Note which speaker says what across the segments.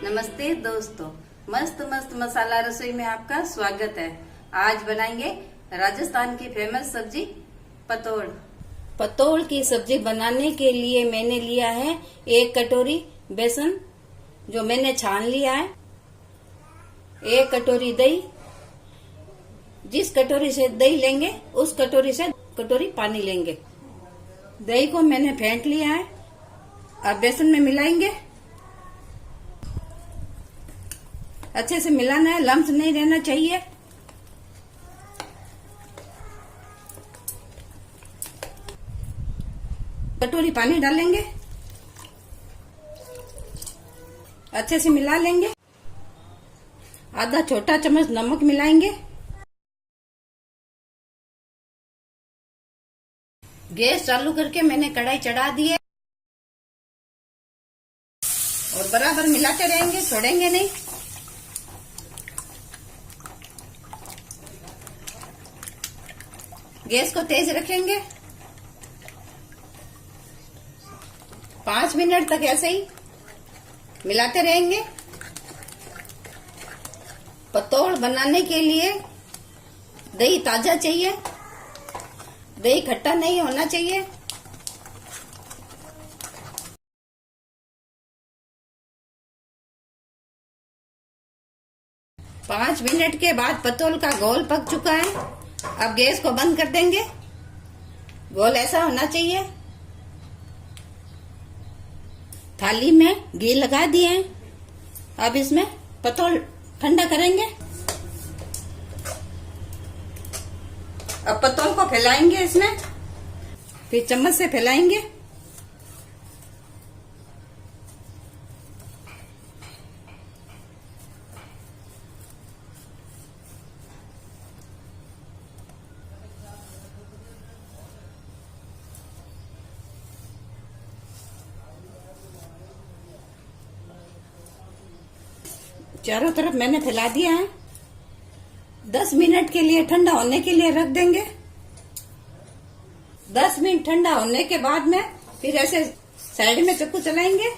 Speaker 1: नमस्ते दोस्तों, मस्त मस्त मसाला रसोई में आपका स्वागत है। आज बनाएंगे राजस्थान की फेमस सब्जी पतोड़। पतोड़ की सब्जी बनाने के लिए मैंने लिया है 1 कटोरी बेसन, जो मैंने छान लिया है। 1 कटोरी दही, जिस कटोरी से दही लेंगे उस कटोरी से कटोरी पानी लेंगे। दही को मैंने फेंट लिया है। अब बेसन में मिलाएंगे। अच्छे से मिलाना है, लम्स नहीं रहना चाहिए। कटोरी पानी डालेंगे, अच्छे से मिला लेंगे। आधा छोटा चम्मच नमक मिलाएंगे। गैस चालू करके मैंने कढ़ाई चढ़ा दी है और बराबर मिलाते रहेंगे, छोड़ेंगे नहीं। गैस को तेज रखेंगे। 5 मिनट तक ऐसे ही मिलाते रहेंगे। पतोड़ बनाने के लिए दही ताजा चाहिए, दही खट्टा नहीं होना चाहिए। पाँच मिनट के बाद पतोड़ का घोल पक चुका है। अब गैस को बंद कर देंगे। घोल ऐसा होना चाहिए। थाली में घी लगा दिए हैं। अब इसमें पतोड़ ठंडा करेंगे। अब पतोड़ को फैलाएंगे इसमें, फिर चम्मच से फैलाएंगे। चारों तरफ मैंने फैला दिया है। 10 मिनट के लिए ठंडा होने के लिए रख देंगे। 10 मिनट ठंडा होने के बाद में फिर ऐसे साइड में चाकू चलाएंगे,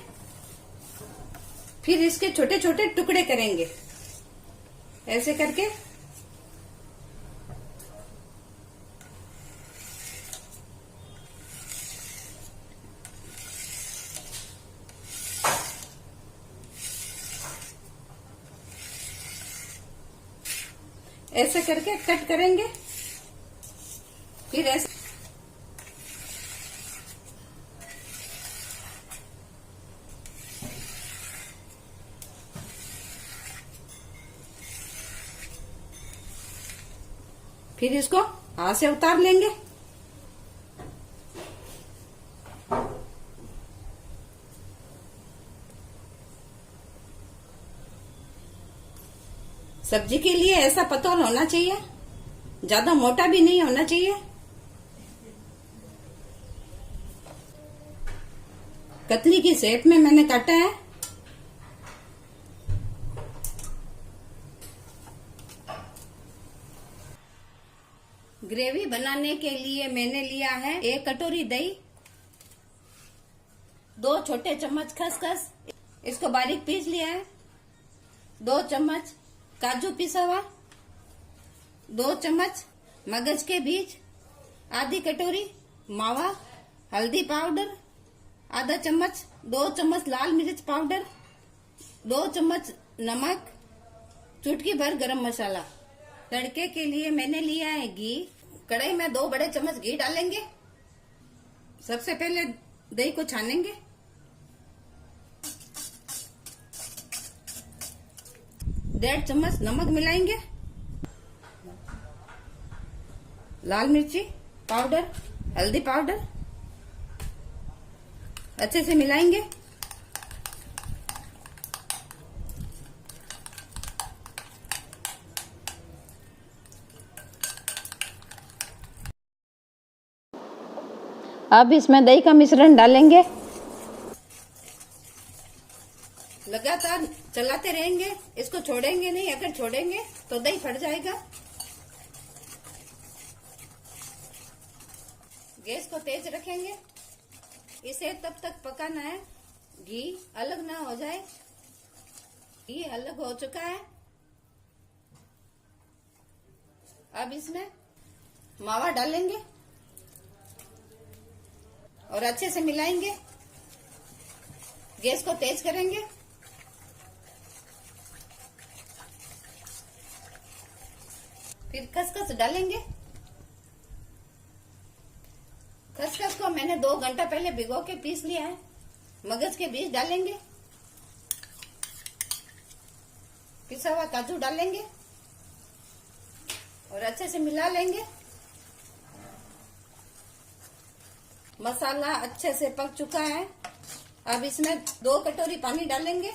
Speaker 1: फिर इसके छोटे छोटे टुकड़े करेंगे ऐसे करके। ऐसे करके कट करेंगे, फिर ऐसे फिर इसको हाथ से उतार लेंगे। सब्जी के लिए ऐसा पतोड़ होना चाहिए, ज्यादा मोटा भी नहीं होना चाहिए। कतली की शेप में मैंने काटा है। ग्रेवी बनाने के लिए मैंने लिया है 1 कटोरी दही, 2 छोटे चम्मच खसखस, इसको बारीक पीस लिया है। 2 चम्मच काजू पिसा हुआ, 2 चम्मच मगज के बीज, आधी कटोरी मावा, हल्दी पाउडर आधा चम्मच, 2 चम्मच लाल मिर्च पाउडर, 2 चम्मच नमक, चुटकी भर गरम मसाला। तड़के के लिए मैंने लिया है घी। कढ़ाई में 2 बड़े चम्मच घी डालेंगे। सबसे पहले दही को छानेंगे। डेढ़ चम्मच नमक मिलाएंगे। लाल मिर्ची पाउडर, हल्दी पाउडर, अच्छे से मिलाएंगे। अब इसमें दही का मिश्रण डालेंगे। लगातार चलाते रहेंगे, इसको छोड़ेंगे नहीं। अगर छोड़ेंगे तो दही फट जाएगा। गैस को तेज रखेंगे। इसे तब तक पकाना है घी अलग ना हो जाए। ये अलग हो चुका है। अब इसमें मावा डालेंगे और अच्छे से मिलाएंगे। गैस को तेज करेंगे। फिर खसखस डालेंगे। खसखस को मैंने 2 घंटा पहले भिगो के पीस लिया है। मगज के बीज डालेंगे। पिसा हुआ काजू डालेंगे और अच्छे से मिला लेंगे। मसाला अच्छे से पक चुका है। अब इसमें 2 कटोरी पानी डालेंगे।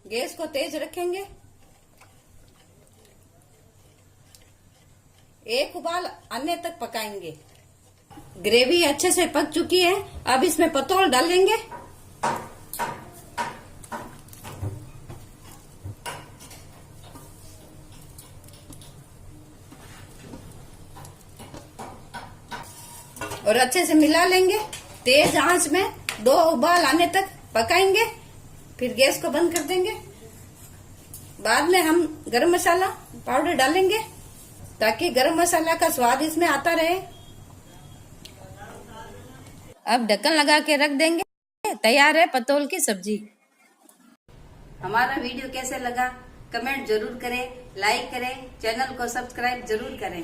Speaker 1: गैस को तेज रखेंगे। 1 उबाल आने तक पकाएंगे। ग्रेवी अच्छे से पक चुकी है। अब इसमें पतोल डालेंगे। और अच्छे से मिला लेंगे। तेज आंच में 2 उबाल आने तक पकाएंगे। फिर गैस को बंद कर देंगे। बाद में हम गरम मसाला पाउडर डालेंगे ताकि गरम मसाला का स्वाद इसमें आता रहे। अब ढक्कन लगा के रख देंगे। तैयार है पतोल की सब्जी। हमारा वीडियो कैसे लगा कमेंट जरूर करें, लाइक करें, चैनल को सब्सक्राइब जरूर करें।